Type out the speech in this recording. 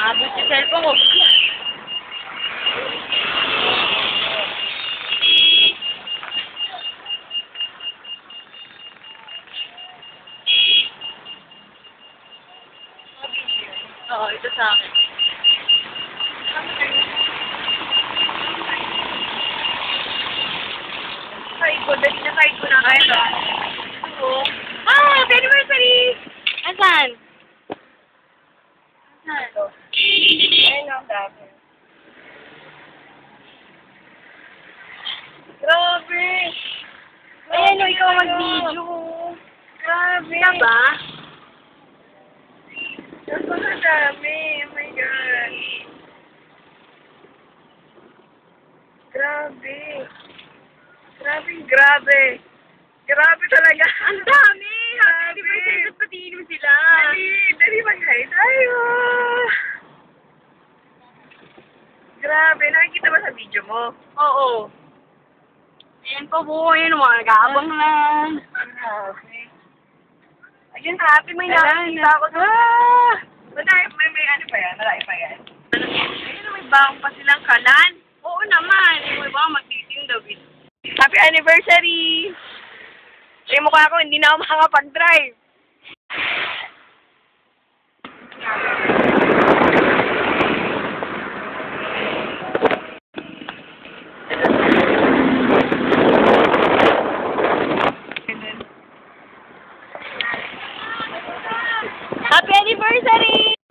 Abot yung cellphone ko. Oo, ito sa akin. Side ko na kayo. Happy anniversary! Asan? Asan? Ayun ang dami. Grabe! Ayan o, ikaw mag-video. Grabe! Ka ba? Napakadami. Oh my God. Grabe. Grabe. Grabe talaga. Ang dami! Happy anniversary! Ba't patiin mo sila? Dali mag-hi tayo. Grabe. Nakikita ba sa video mo? Oo. Ayan po po. Ayan mga nag-aabang lang. Grabe. Ayun, happy. May nakakita ako. May ano pa yan? Malaki pa yan? Ayun, may bang pa silang kalan. Oo naman. May bang magtitinda. Happy anniversary! Yung mukha ko, hindi na ako makakapag-drive. Happy anniversary!